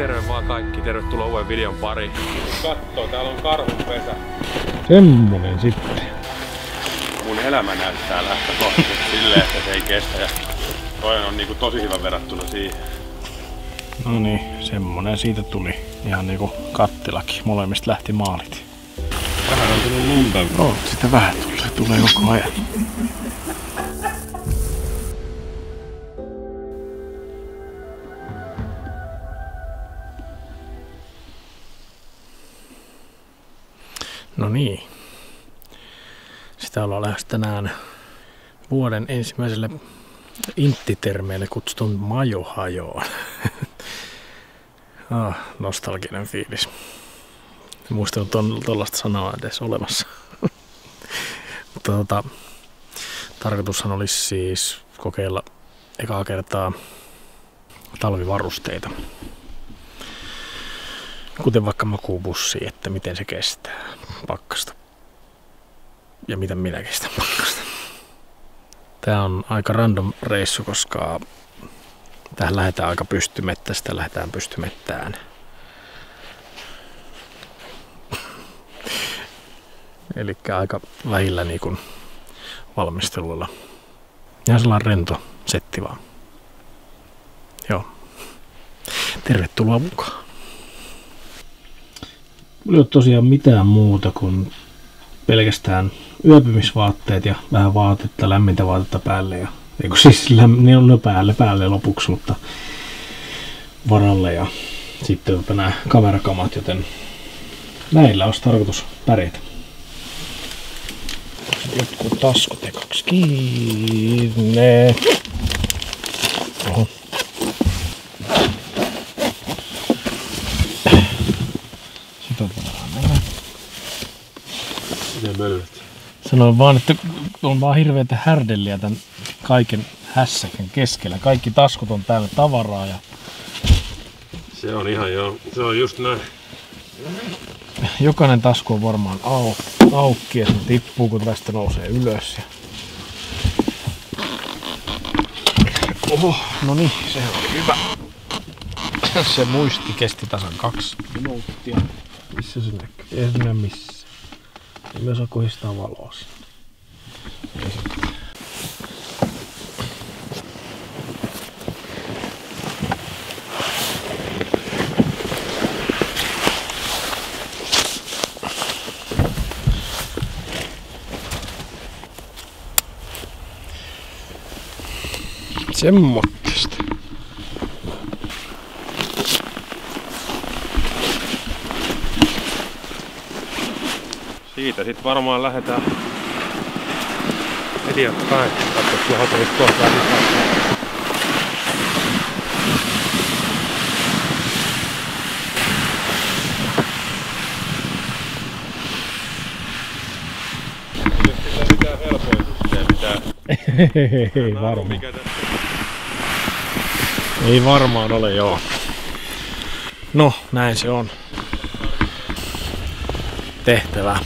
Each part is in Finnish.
Terve vaan kaikki, tervetuloa uuden videon pariin. Kattoo, täällä on karhun pesä. Semmonen sitten. Mun elämä näyttää lähtökohtaisesti silleen, että se ei kestä. Ja toinen on niinku tosi hyvä verrattuna siihen. No niin, semmonen siitä tuli. Ihan niinku kattilakin. Molemmista lähti maalit. Vähän on tullut lunta. No, sitä vähän tulee. Se tulee koko ajan. No niin. Sitä ollaan lähes tänään vuoden ensimmäiselle inttitermeille kutsutun majohajoon. Nostalginen fiilis. En muistanut tuollaista sanaa edes olemassa. Mutta tarkoitushan olisi siis kokeilla ekaa kertaa talvivarusteita. Kuten vaikka makuupussi, että miten se kestää pakkasta. Ja miten minä kestän pakkasta. Tää on aika random reissu, koska tähän lähdetään aika pystymettästä, lähdetään pystymettään. Elikkä aika vähillä niin valmisteluilla. Ihan sellainen rento setti vaan. Joo. Tervetuloa mukaan. Mulla ei ole tosiaan mitään muuta kuin pelkästään yöpymisvaatteet ja vähän vaatetta, lämmintä vaatetta päälle. Ja, siis ne on päälle lopuksi, mutta varalle ja sitten nämä kamerakamat, joten näillä olisi tarkoitus pärjätä. Jotkut taskut ekaksi kiinni. Oho. Sanoin vaan, että on vaan hirveätä härdelliä tämän kaiken hässäkän keskellä. Kaikki taskut on täällä tavaraa ja... Se on ihan joo, se on just näin. Jokainen tasku on varmaan aukki ja se tippuu kun tästä nousee ylös. Ja... Oho, no niin, se on hyvä. Se muisti kesti tasan 2 minuuttia. Missä se näkyy? Ei se näe missään. Ei myös saa kohdistaa valoa sinne. Semmottesta. Siitä sit varmaan lähdetään eteenpäin. Katsotaan hotellista kohtaa lisää. Jos sillä mitään helpoitusta ja mitään... Ei varmaan. Ei varmaan ole, joo. No, näin se on. Tehtävä.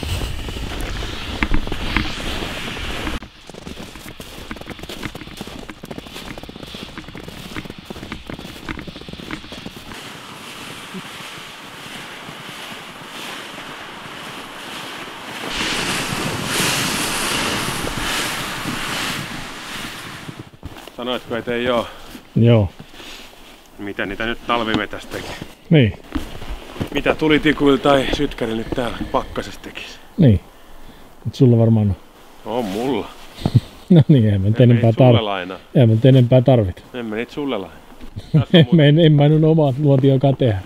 Sanoitko, että ei oo? Joo. Mitä niitä nyt talvimetästä teki? Niin. Mitä tulitikuilla tai sytkärillä nyt täällä pakkasessa tekis? Niin. Mut sulla varmaan on. On mulla. No niin, en mä nyt enempää tarvita. En mä niitä sulle laina. En mä nun omaa luontiokaan tehdä.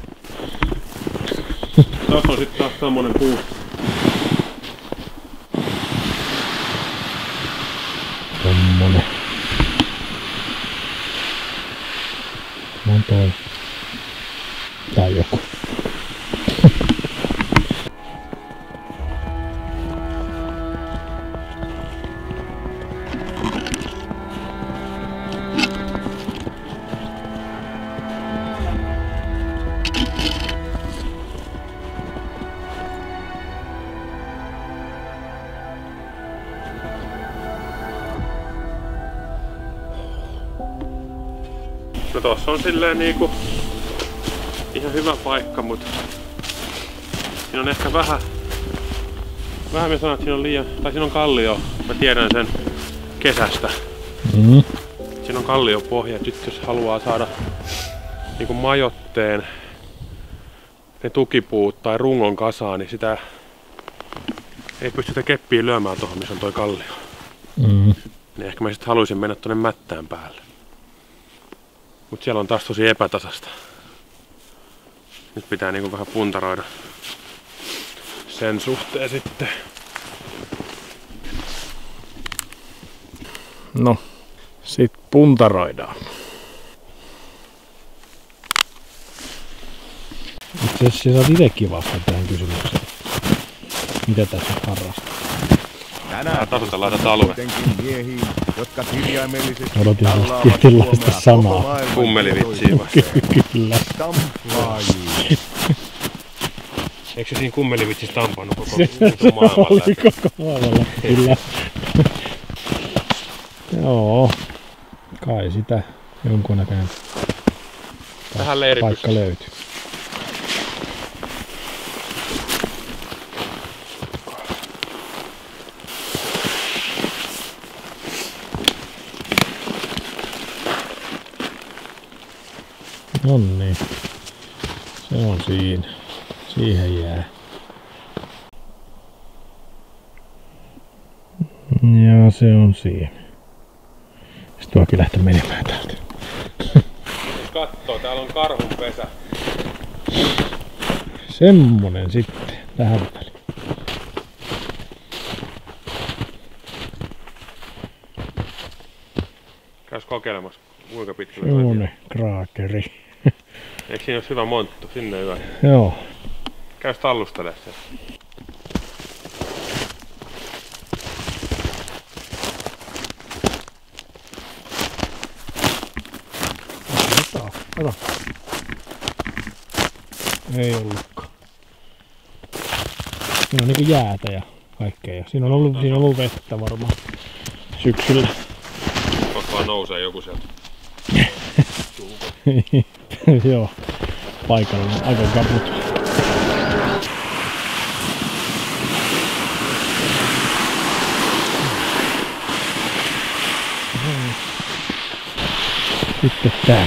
Tuossa on sit taas tommonen puu. Tommonen. On toi. Tai joku. No tossa on silleen niinku ihan hyvä paikka, mutta siinä on ehkä vähän me sanon, että siinä on liian, tai siinä on kallio. Mä tiedän sen kesästä. Siinä on kalliopohja. Nyt jos haluaa saada niinku majotteen ne tukipuut tai rungon kasaan, niin sitä ei pystytä keppiä lyömään tuohon, missä on toi kallio. Niin ehkä mä sit haluaisin mennä tonne mättään päälle. Mut siellä on taas tosi epätasasta. Nyt pitää niinku vähän puntaroida sen suhteen sitten. No, sit puntaroidaan. Itse asiassa sä saat itekin vastata tähän kysymykseen. Mitä tässä harrastaa? Tänään tasoitellaan tätä aluetta. Miehiin, jotka kirjaimellisesti odotin tietynlaista sanaa. Kummelivitsiä vai? Kyllä. Stamplaajiin. Eikö se siinä kummelivitsissä tampannut koko maailmalla? Oli koko maailmalla, kyllä. Joo. Kai sitä jonkunnäköinen paikka löytyy. Noniin. Se on siinä. Siihen jää. Ja se on siinä. Sitten tuokin lähtee menemään täältä. Kattoo, täällä on karhun pesä. Semmonen sitten tähän väliin. Käys kokeilemassa, kuinka pitkälle semmonen kraakeri. Eikö siinä olisi hyvä monttu? Sinne hyvä. Joo. Käys tallustelemaan sen. Kato. Ei ollutkaan. Siinä on niinku jäätä ja kaikkea. Siinä on ollut vettä varmaan syksyllä. Kohta vaan nousee joku sieltä. Joo. Paikallinen aika kaput. Sitten tää.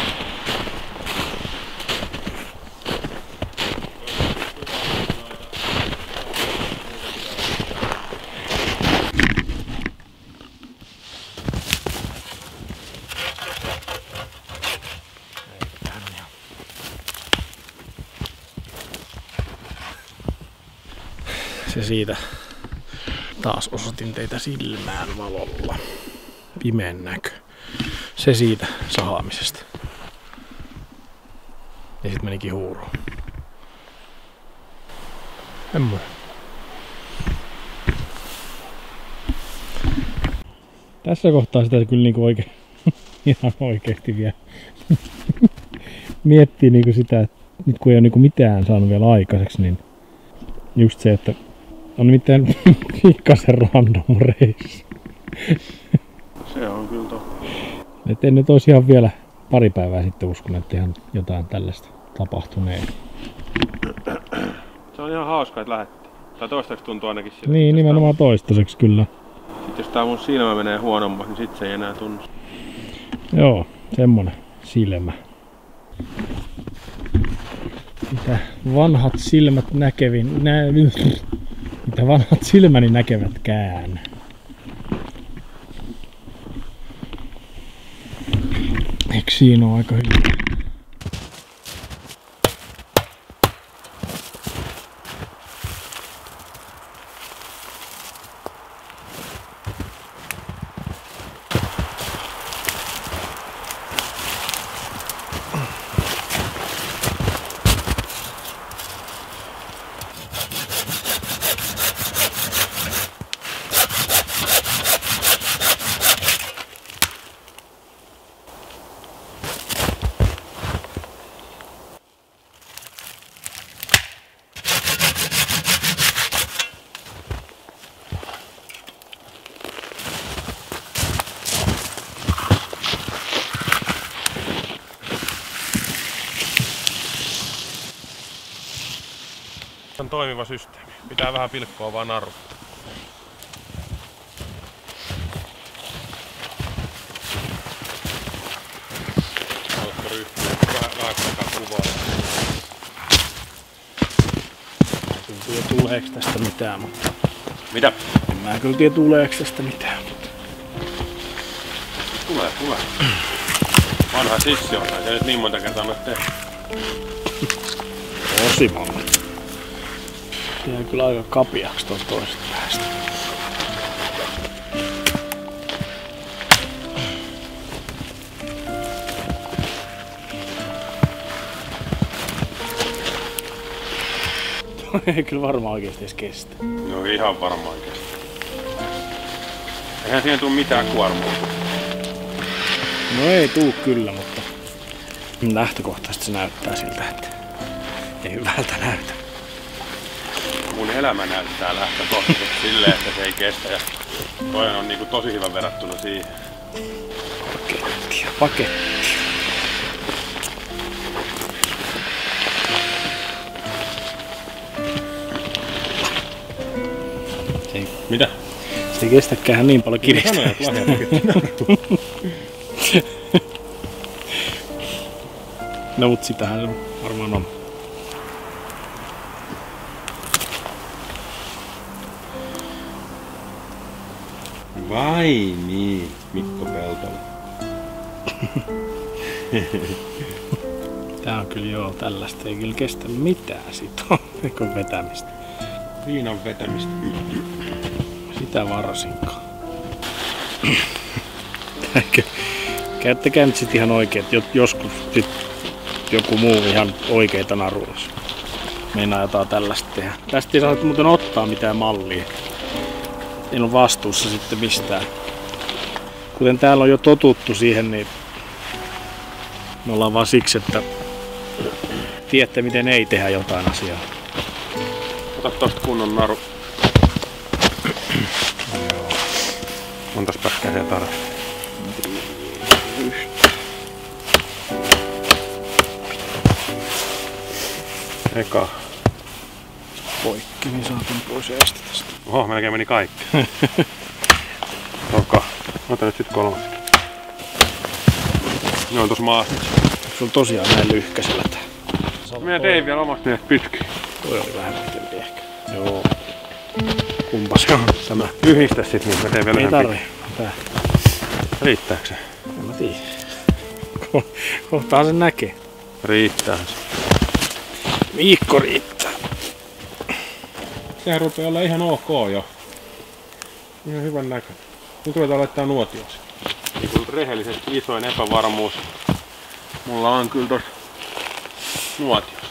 Se siitä. Taas osoitin teitä silmään valolla. Pimeän näkö. Se siitä sahaamisesta. Ja sit menikin huuruun. Semmoinen. Tässä kohtaa sitä kyllä niinku oikein ihan oikeesti vielä miettii niinku sitä, että nyt kun ei ole niinku mitään saanut vielä aikaiseksi, niin just se, että on mitään pikkasen random reissu. Se on kyllä totta. Et en nyt olisi ihan vielä pari päivää sitten uskonut, että ihan jotain tällaista tapahtuneen. Se on ihan hauska, että lähdettiin. Tai toistaiseksi tuntuu ainakin siltä. Niin, nimenomaan toistaiseksi kyllä. Sitten jos tää mun silmä menee huonommaksi, niin sit se ei enää tunnu. Joo, semmonen silmä. Mitä vanhat silmät mitä vanhat silmäni näkevätkään. Eikö siinä ole aika hyvin? toimiva systeemi. Pitää vähän pilkkoa vaan naru. Oletko ryhtynyt vähän kuvaa? En tiedä tuleeks tästä mitään, mutta... Mitä? En mä kyllä tiedä tuleeks tästä mitään, mutta... Tulee. Vanha sissi on, ei se nyt niin monta kertaa ole tehty. Tosi monta. Jää kyllä aika kapiaksi tuosta toisesta päästä. Ei kyllä varmaan oikeesti edes kestä. No ihan varmaan kestä. Eihän siihen tuu mitään kuormaa. No ei tuu kyllä, mutta lähtökohtaisesti se näyttää siltä, että ei hyvältä näytä. Mun elämä näyttää lähtökohtaisesti silleen, että se ei kestä ja toinen on niinku tosi hyvä verrattuna siihen. Pakettia. Mitä? Se ei kestäkään niin paljon kirjasta. Sanoja, että lahjapaketti. No mut sitähän se varmaan on. Vai niin, Mikko Peltola. Tää on kyllä joo, tällaista ei kyllä kestä mitään siitä on vetämistä. Viinan vetämistä. Sitä varsinkaan. Käyttäkää nyt sit ihan oikein, että joskus sit joku muu ihan oikeita naruja. Meinaa jotain tällaista tehdä. Tästä ei saa muuten ottaa mitään mallia. Ei ole vastuussa sitten mistään. Kuten täällä on jo totuttu siihen, niin me ollaan vaan siksi, että tiedätte miten ei tehdä jotain asiaa. Ota tosta kunnon naru. Montas pätkää siellä tarvitsee? Eka. Poikki, niin saatiin pois eestä tästä. Oho, melkein meni kaikki. Toka. Ota nyt sit kolmas. Ne on tossa maassa. Se on tosiaan näin lyhkäisellä tää. Minä tein vielä omasta mielestä pitkin. Toi oli vähän pitempi ehkä. Joo. Kumpas on tämä? Yhdistä sit, niin mä teen vielä Ei vähän tarvi. Tää. Riittääkö se? En mä tiedä. Kohtahan sen näkee. Riittää se. Viikko riittää. Sehän rupeaa olla ihan ok jo. Ihan hyvän näköinen. Nyt ruvetaan laittaa nuotioksi. Niin kyllä rehellisesti isoin epävarmuus mulla on kyllä tossa nuotiossa.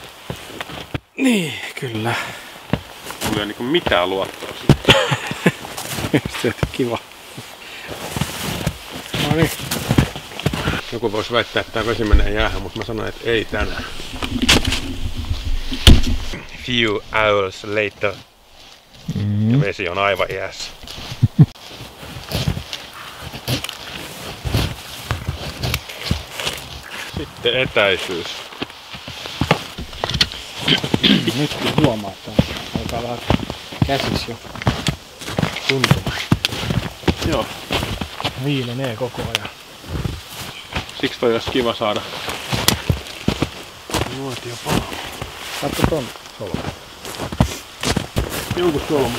Niin, kyllä. Mulla ei ole niinku mitään luottoa siihen. Se on kiva. No niin. Joku voisi väittää, että tää vesi menee jäähän, mutta mä sanoin, että ei tänään. Few hours later. Ja vesi on aivan jäässä. Sitten etäisyys. Nyt kun huomaa, että alkaa vähän käsis jo tuntumaan. Joo. Viilenee koko ajan. Siksi toi olisi kiva saada nuotio palaa. Katso ton solmu. Jonkun solmu.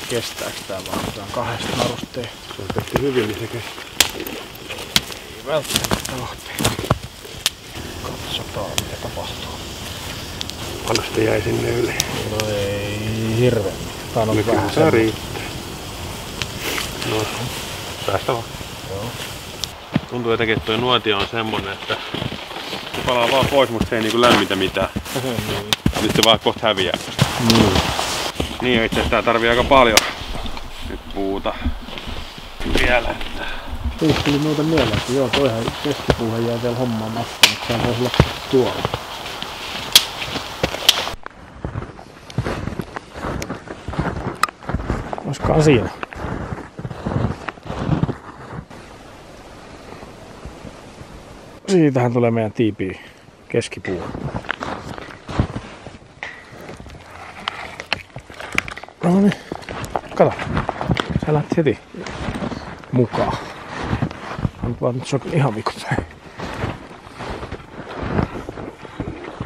Kestääks tää vaan? Tää on kahdesta narusta tehty. Se on tehty hyvin, niin se kestää. Ei välttämättä lähtee. Katsotaan mitä tapahtuu. Panasta jäi sinne yli. No ei hirveän. Tää on Kyllä vähän se riittää. No, päästä vaan. Joo. Tuntuu jotenkin, että toi nuotio on semmonen, että se palaa vaan pois, mutta se ei niinku lämmitä mitään. Niin. Nyt se vaan kohta häviää. Niin itse asiassa tää tarvii aika paljon nyt puuta vielä. Tuli muuten mieleen, että joo, toihan keskipuuhan jäi vielä hommaamatta, mutta sehän voisi olla tuolla. Olisikohan siinä? Siitähän tulee meidän tiipi keskipuu. No niin. Kato. Sä lähti heti mukaan. Nyt vaan, se on ihan vikut.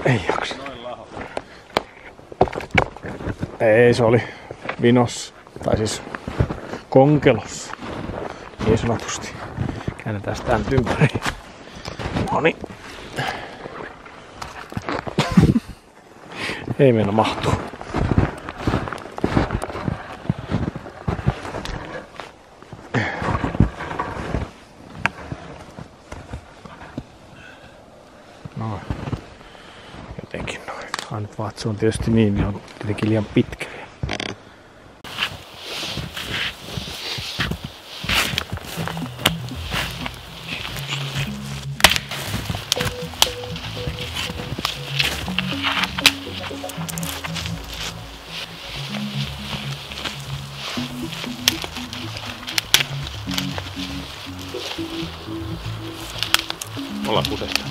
Ei jaksa. Ei, se oli vinossa. Tai siis konkelossa. Niin sanotusti. Käännetään sitä nyt ympäri. Noniin. Ei mennä mahtuu. Noin. Jotenkin noin. Nyt vaan, se on tietysti niin on tietenkin liian pitkä. Ollaan kusesta.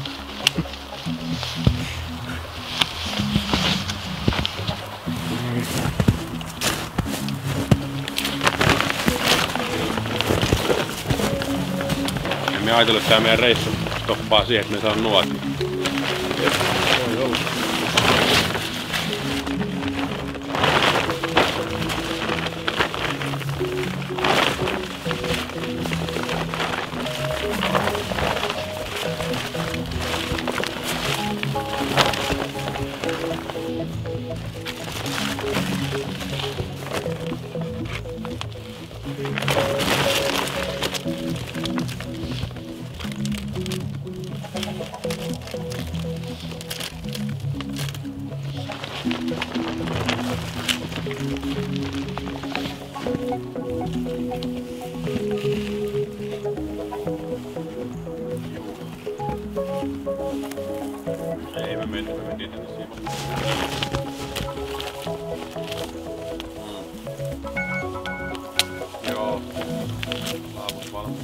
Me ajatellut, että tää meidän reissu stoppaa siihen, että me saan nuotin. Voi olla. Ei me mentiin tänne sivuun. Joo. Laavut valmiin.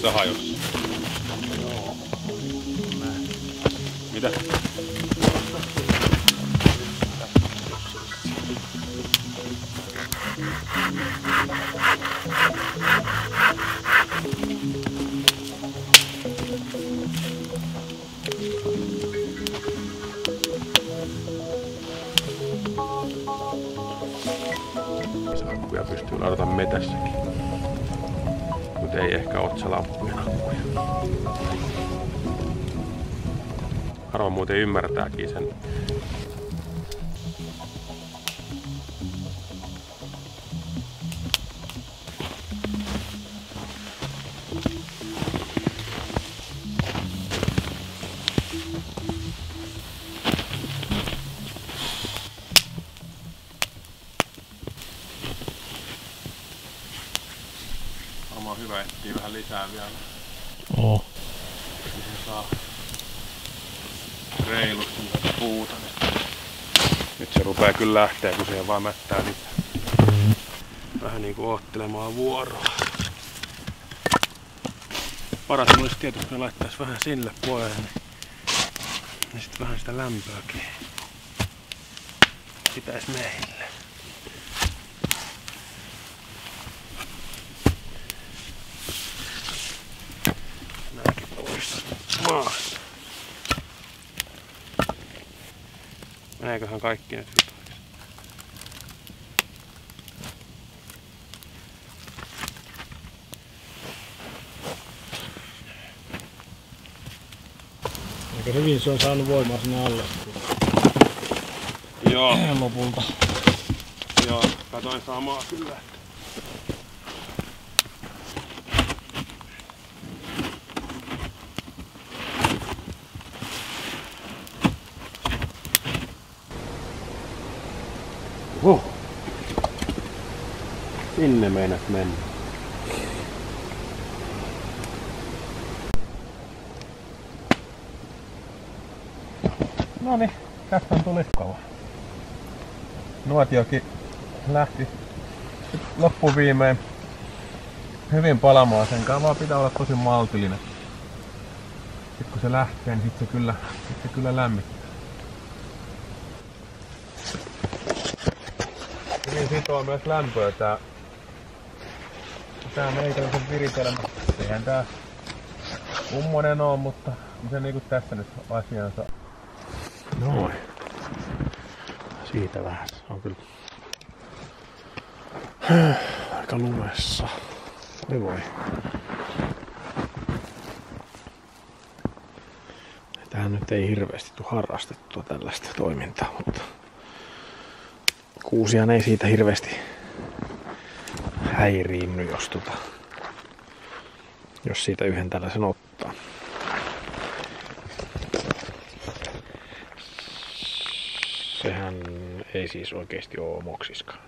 Se hajosi. Joo. Mitä? Akkuja pystyy ladata metässäkin. Mut ei ehkä otsalampujen akkuja. Harva muuten ymmärtääkin sen. Varmaan hyvä etsiä vähän lisää vielä. Oo. Niin se saa reilusti tätä puuta. Nyt se rupeaa kyllä lähteä, kun siihen vaan mättää lisää. Vähän niinku oottelemaan vuoroa. Paras olisi tietysti, kun ne laittaisi vähän sille puolelle, niin sit vähän sitä lämpöäkin pitäisi meille. Nääkin pois maasta. Meneeköhän kaikki nyt hyväksi? Aika hyvin se on saanut voimaa sinne alle. Joo. Lopulta. Joo, katoin samaa kyllä. Sinne meinat mennä. Noniin, tästä on tuli kova. Nuotiokin lähti loppuviimein hyvin palamaan, sen kanssa vaan pitää olla tosi maltillinen. Sitten kun se lähtee, niin sit se kyllä lämmittää. Hyvin sitoo myös lämpöä tää meikäläisen viritelmä. Eihän tää kummonen oo, mutta se niinku tässä nyt asiansa. Noin. Siitä vähän. Se on kyllä aika lumessa. Voi. Tähän nyt ei hirveästi tule harrastettua tällaista toimintaa, mutta kuusiaan ei siitä hirveästi häiriinny, jos siitä yhden tällaisen ottaa. Sehän ei siis oikeesti oo moksiskaan.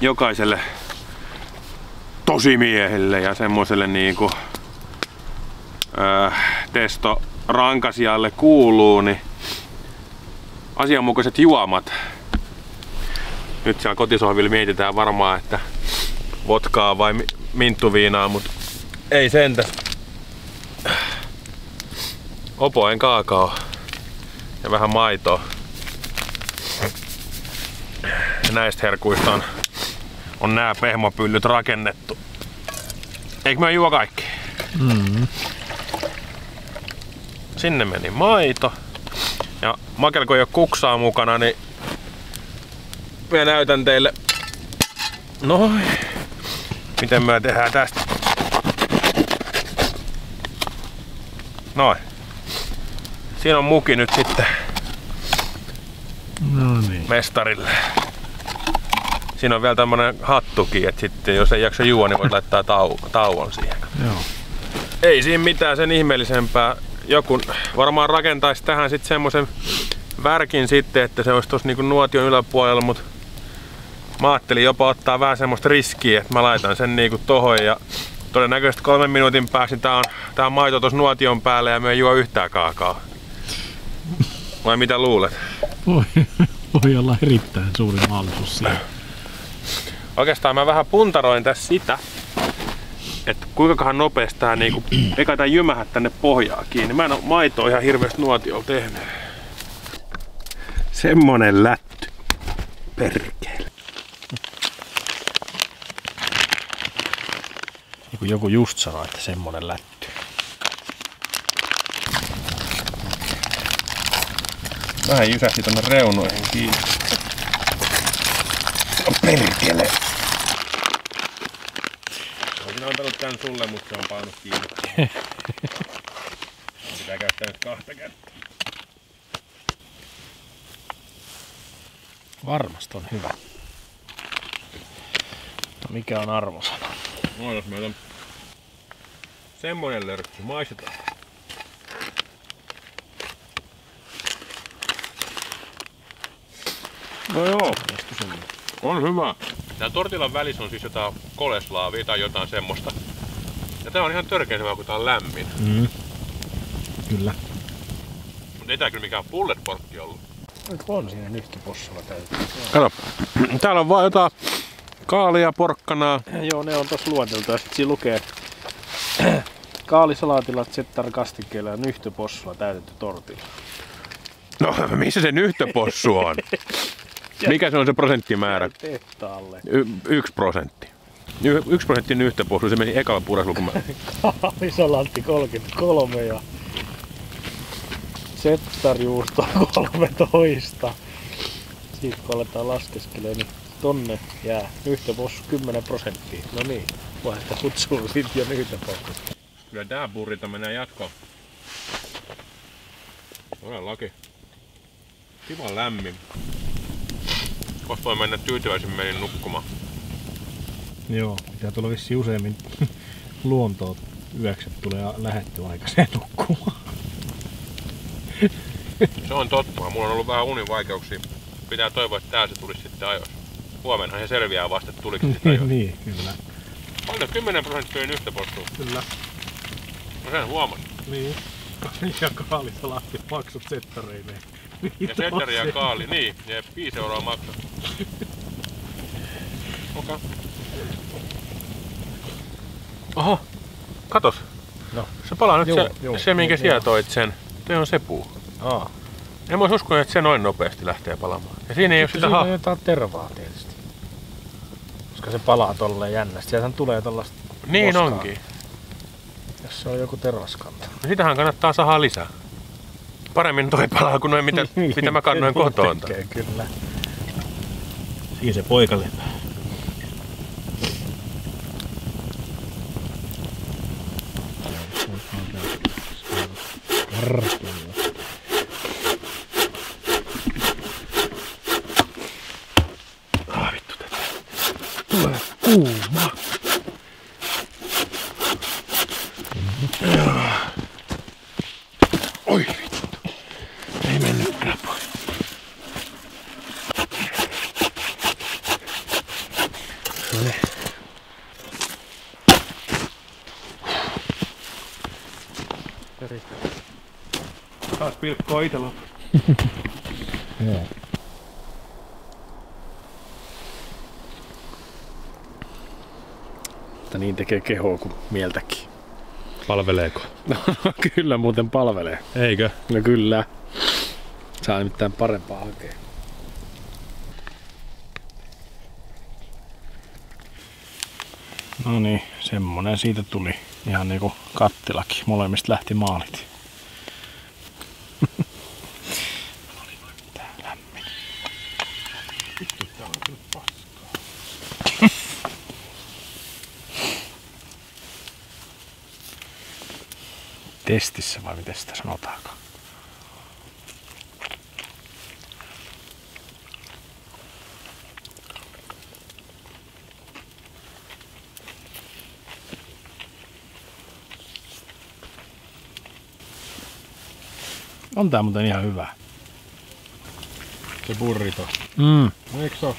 Jokaiselle tosimiehelle ja semmoselle niinku testorankasijalle kuuluu, niin asianmukaiset juomat. Nyt siellä kotisohvilla mietitään varmaan, että vodkaa vai minttuviinaa, mutta ei sentäs. Opoen kaakao ja vähän maitoa. Ja näistä herkuista on nämä pehmopyllyt rakennettu. Eikö me juo kaikki? Sinne meni maito. Ja Makel kun ei ole kuksaa mukana, niin mä näytän teille. Noin. Miten me tehdään tästä. Noin. Siinä on muki nyt sitten. No niin. Mestarille. Siinä on vielä tämmönen hattukin, että sitten jos ei jaksa juo, niin voit laittaa tauon siihen. Joo. Ei siinä mitään sen ihmeellisempää. Joku varmaan rakentaisi tähän sitten semmosen värkin sitten, että se olisi tuossa niinku nuotion yläpuolella, mutta mä ajattelin jopa ottaa vähän semmoista riskiä, että mä laitan sen niinku tohon ja todennäköisesti 3 minuutin päästä tää on maito tuossa nuotion päällä ja me ei juo yhtään kaakao. Vai mitä luulet? Voi olla erittäin suuri mahdollisuus siihen. Oikeastaan mä vähän puntaroin tässä sitä, että kuinkahan nopeasti tää niinku, eikä tää jymähä tänne pohjaan kiinni. Mä en oo maitoa ihan hirveästi nuotiolla tehnyt. Semmonen lätty. Perkele. Joku just sanoi, että semmonen lätty. Vähän jysähti tonne reunoihin kiinni. No perkele! Olisin antanut tän sulle, mutta se on painut kiinni. Pitää käyttää nyt 2 kättä. Varmasti on hyvä. No mikä on arvosana? No jos meillä on semmonen lörkky, maistetaan. No joo, on hyvä. Tää tortillan välissä on siis jotain koleslaavia tai jotain semmoista. Ja tää on ihan törkeän hyvä, kun tää on lämmin. Kyllä. Mut ei tää kyllä mikään pulletporkki ollut. On siinä nyhtöpossulla täytyy. Kato, täällä on vaan jotain kaalia, porkkanaa. Joo, ne on tossa luonteltu ja sit siinä lukee kaalisalaatilla, zettar-kastikkeella ja nyhtöpossulla täytetty tortilla. No, missä se nyhtöpossu on? Mikä se on se prosenttimäärä? Tehtaalle. 1%. 1% nyhtöpossu, se meni ekalla puhdaslukumäärä. Kaalisalaatti 33 ja zettarjuusto 13. sit kun aletaan laskeskelee, niin tonne jää nyhtöpossu 10%. No niin, voihan sitä kutsuu sit jo nyhtöpossusta. Kyllä tää burrito menee jatkoon. Todellakin. Kiva lämmin. Koska voi mennä tyytyväisin menin nukkumaan. Joo, pitää tulla vissiin useammin luontoon yöksi, tulee lähettyä aikaiseen nukkumaan. Se on totta. Mulla on ollut vähän univaikeuksia. Pitää toivoa, että tää se tulisi sitten ajoissa. Huomenna se selviää vasta, että tuliko sitten ajoissa. Niin, kyllä. Paljon 10% nyhtöpossua. Kyllä. No sen huomasin. Niin. Ja Kaalisalahti maksut settareineen. Ja settari ja kaali, niin. Ja 5 € maksaa. Okei. Oho, katos. No. Se palaa nyt Joo, se minkä siellä toit sen. Toi on se puu. Aa. En vois uskoa, että se noin nopeasti lähtee palamaan. Ja siinä ei oo sitä on jotain tervaa tietysti. Koska se palaa tolleen jännästi. Sieltähän tulee tollaista niin moskaa. onkin. Jos se on joku tervaskanta. No sitähän kannattaa saada lisää. Paremmin toi palaa kuin noin mitä mä kannoin kotoon. Kyllä. Siinä se poika lepää. Ah vittu tätä. Tulee kuuma. Oi vittu. Ei mennytkään pois. Taas pilkkoa ite loppu. Joo. Mutta niin tekee kehoa kuin mieltäkin. Palveleeko? No kyllä muuten palvelee. Eikö? No kyllä. Saa nimittäin parempaa hakea. No niin, semmonen siitä tuli. Ihan niinku kattilakin. Molemmista lähti maalit. Oli noin mitään lämmin. Vittu, tää on kyllä paskaa. Testissä vai miten sitä sanotaankaan? On tää muuten ihan hyvä. Se burrito. Mm. Eikö se oo?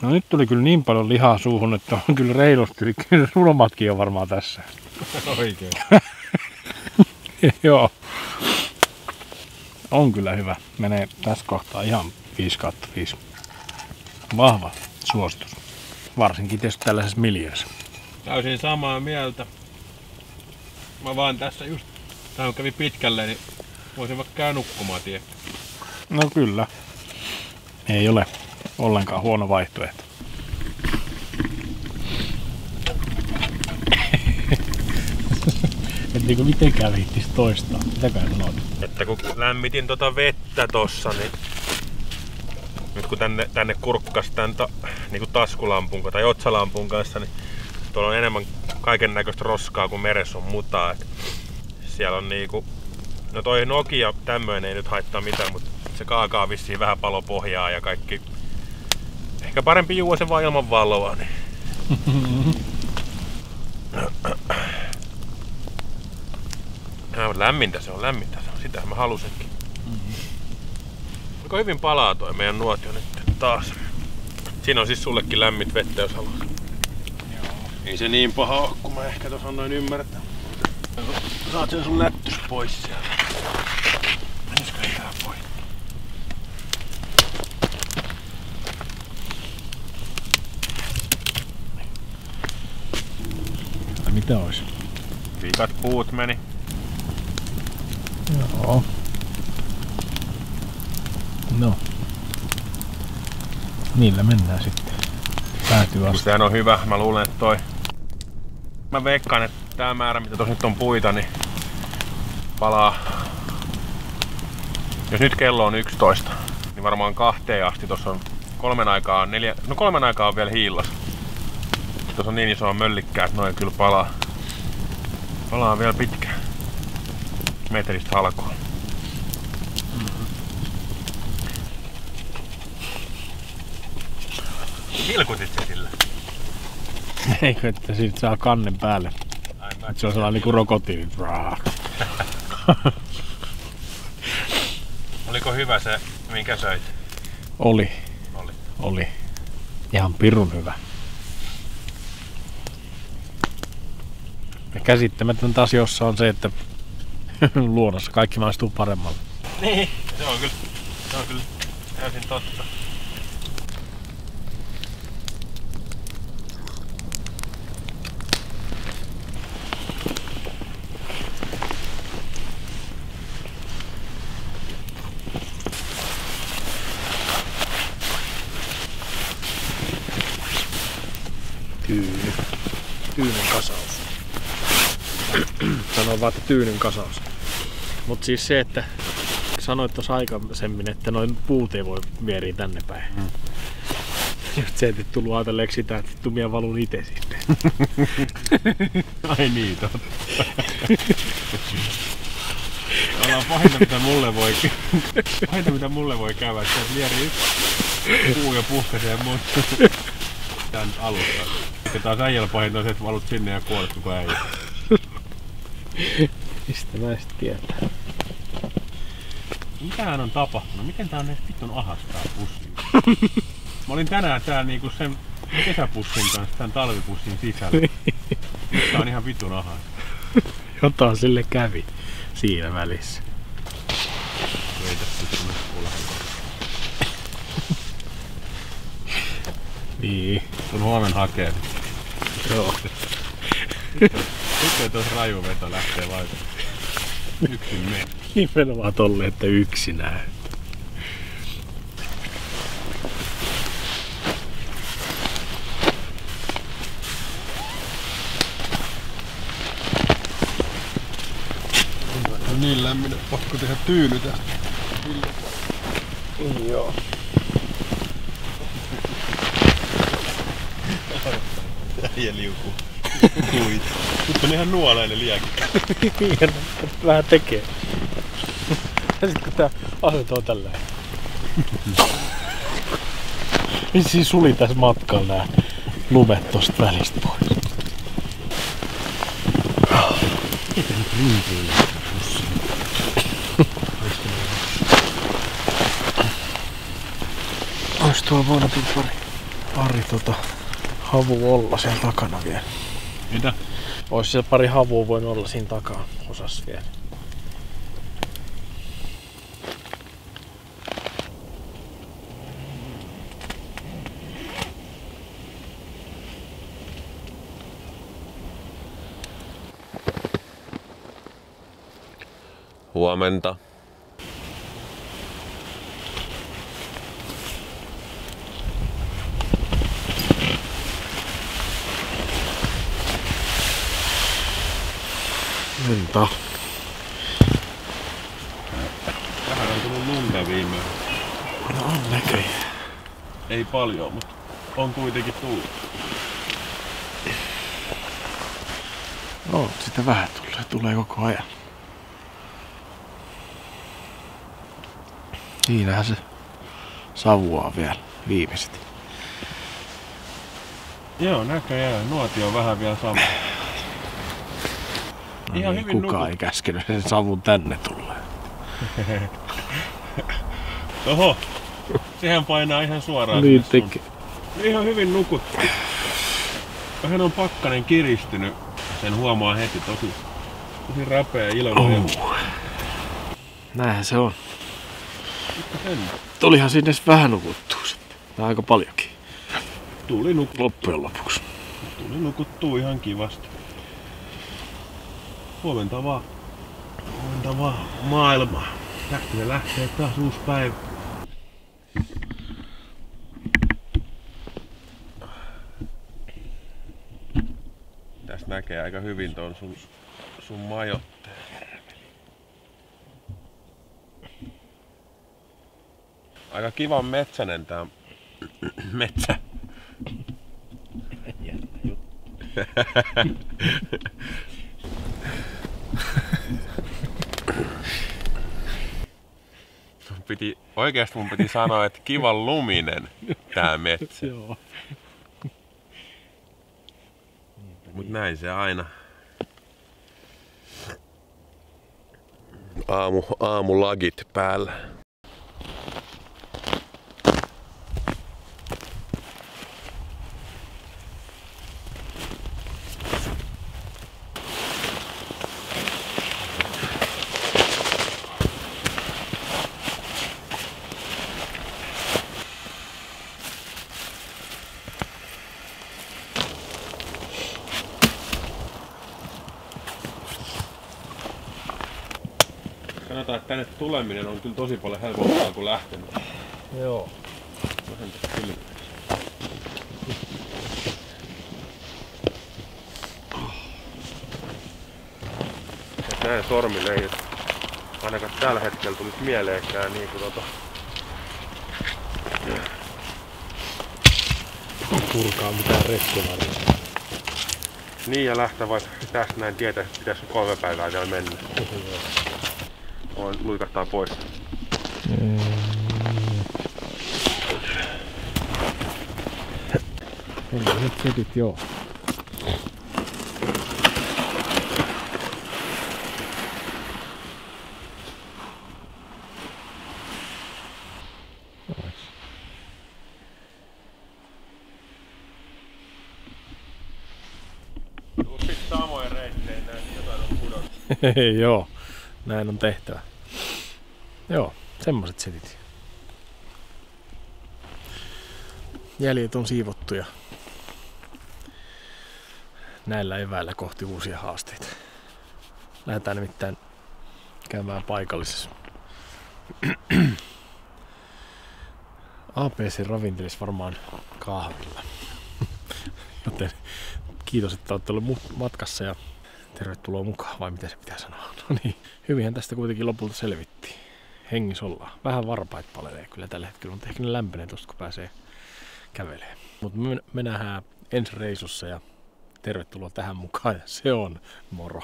No nyt tuli kyllä niin paljon lihaa suuhun, että on kyllä reilusti. Kyllä sulmatkin on varmaan tässä. Oikein. Joo. On kyllä hyvä. Menee tässä kohtaa ihan 5/5. Vahva suositus. Varsinkin tietysti tällaisessa miljöössä. Täysin samaa mieltä. Mä vaan tässä just, tää kävi pitkälle, niin voisin vaikka käydä nukkumaan, tiedä. No kyllä. Ei ole ollenkaan huono vaihtoehto. Et niinku mitenkään viittis toistaa. Mitäkään sanot? Että kun lämmitin tota vettä tossa, niin nyt kun tänne kurkkas tän niinku taskulampun tai otsalampun kanssa, niin tuolla on enemmän kaiken näköistä roskaa kuin meressä on mutaa. Et siellä on niinku, no toi Nokia tämmöinen ei nyt haittaa mitään, mutta se kaakaa vissiin vähän palopohjaa ja kaikki. Ehkä parempi juo se vaan ilman valoa. Niin. Lämmintä se on, sitähän mä halusinkin. Aika hyvin palaa toi meidän nuotio nyt taas. Siinä on siis sullekin lämmit vettä, jos haluat. Joo. Ei se niin paha oo, kun mä ehkä tuossa annoin ymmärtää. Saat sen sun lättys pois sieltä. Menisikö ihan pois? Mitä ois? Viikat puut meni. Joo. No. Niillä mennään sitten. Päätyy asti. Sehän on hyvä. Mä luulen, että mä veikkaan, että tää määrä, mitä tossa nyt on puita, niin palaa. Jos nyt kello on 11, niin niin varmaan 2 asti. Tossa on 3 aikaa, 3 aikaa on vielä hiillas. Tuossa on niin isoa möllikkää, että noin kyllä palaa. Palaa vielä pitkään. Metristä alkuun. Vilkutit se sillä? Eikö, että siitä saa kannen päälle. Se on sellainen niinku rokotiini. Oliko hyvä se, minkä söit? Oli. Ihan pirun hyvä. Ja käsittämätöntä asioissa on se, että luonnossa kaikki maistuu paremmalle. Niin, se on kyllä täysin totta. Tyynyn kasaus. Sanoin vaan, että tyynyn kasaus. Mut siis se, että sanoit tuossa aikaisemmin, että noin puut ei voi vieriä tänne päin. Just se, että et tullut ajatelleeksi sitä, että tumia valun ite sinne. Ai niin, totta. Ollaan pahinta mitä mulle voi käydä, että sieltä vieri yksi puu ja puhkasee mun tän alusta. Ja taas äijällä pahinta on se, että valut sinne ja kuolet koko äijä. Mistä näistä tietää? Mitähän on tapahtunut? Miten tää on edes vitun ahas tää pussi? Mä olin tänään täällä niinku sen kesäpussin kanssa tän talvipussin sisällä. Nyt tää on ihan vitun ahas. Jotain sille kävi siinä välissä. Ei tässä nyt kuulehan. Niin. Sun huomen hakee. Joo. Nyt ei tuossa raju veto lähtee vaikuttamaan. Yksin mene. Nimenomaan tolle, että yksinään. On niin lämmin, pakko tehdä tyyny tästä. Joo. Äijä liukuu. Nyt on ihan nuoleinen liäkin. Vähän tekee. Ja sit kun tää asento on tälleen. Niin siis suli tässä matkalla nää lumet tosta välistä pois. Mitä nyt riityy? Ois tuolla voinut pari havua olla siellä takana vielä. Mitä? Ois siellä pari havua voinut olla siinä takaa osassa vielä. Huomenta. Lunta. Vähän on tullut lunta viimein. No on näköjään. Ei paljon, mutta on kuitenkin tullut. No, sitä vähän tulee koko ajan. Siinähän se savuaa vielä viimeisesti. Joo, näköjään. Nuotio on vähän vielä sama. No ihan niin, hyvin kukaan ei käskenyt sen savun tänne tulee. Oho! Sehän painaa ihan suoraan. Niin tekee. Ihan hyvin nukuttu. Vähän on pakkanen kiristynyt. Sen huomaa heti tosi rapea iloinen. Näinhän se on. Tulihan sinne vähän nukuttua sitten. Tai aika paljonkin. Tuli nukuttua. Loppujen lopuksi. Tuli nukuttua ihan kivasti. Huomenta vaan. Huomenta vaan maailma. Tästä se lähtee taas uusi päivä. Tästä näkee aika hyvin ton sun majotteen. Aika kivan metsänen tää metsä. Jännä juttu. Oikeesti mun piti sanoa, että kivan luminen tää metsä. Joo. Mut näin se aina. Aamulagit päällä. Sanotaan, että tänne tuleminen on kyllä tosi paljon helpompaa kuin lähtenyt. Joo. Vähän tästä kylmyydestä. Näin sormille ei ainakaan tällä hetkellä tulisi mieleenkään niin kuin Purkaa mitään rekkovarjoa. Niin ja lähteä vaikka tästä näin tietää, että pitäisi 3 päivää vielä mennä. Luikahtaa pois. Nyt setit joo. Samoin reittejä näin, jotain on pudonnut. Joo, näin on tehtävä. Joo, semmoset setit. Jäljet on siivottu ja näillä eväillä kohti uusia haasteita. Lähdetään nimittäin käymään paikallisessa. APC ravintelisi varmaan kahvilla. Joten kiitos, että olette olleet matkassa ja tervetuloa mukaan, vai mitä se pitää sanoa. No niin, hyvinhän tästä kuitenkin lopulta selvittiin. Hengissä ollaan. Vähän varpaita palelee kyllä tällä hetkellä, mutta ehkä ne lämpenee tosta kun pääsee kävelemään. Mutta me nähdään ensi reissussa ja tervetuloa tähän mukaan ja se on moro.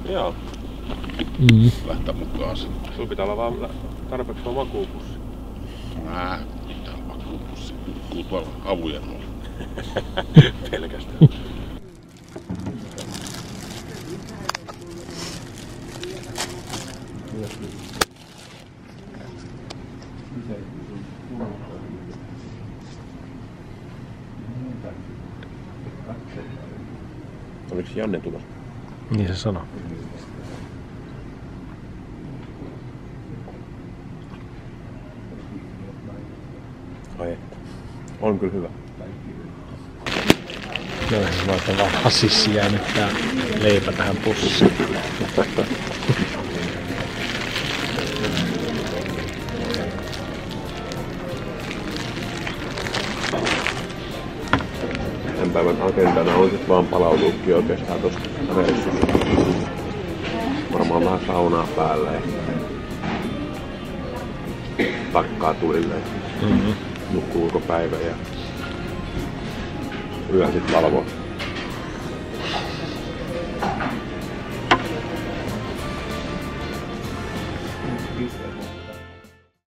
Joo. Lähtää mukaan sitten. Sulla pitää olla vaan tarpeeksi makuupussi. Mitään makuupussi. Kuut vaan avujen olla. Pelkästään. Oliko Janne tulossa? Niin se sanoo. Ai että. On kyllä hyvä. Joo, mä otan vaan hassissi jäänyt tää leipä tähän pussiin. Tämän päivän agendana on sit vaan palautuukin oikeastaan tosta reissusta. Varmaan vähän saunaa päällä ja takkaa tulille. Nukkuu ulkopäivä ja yö sit valvoo.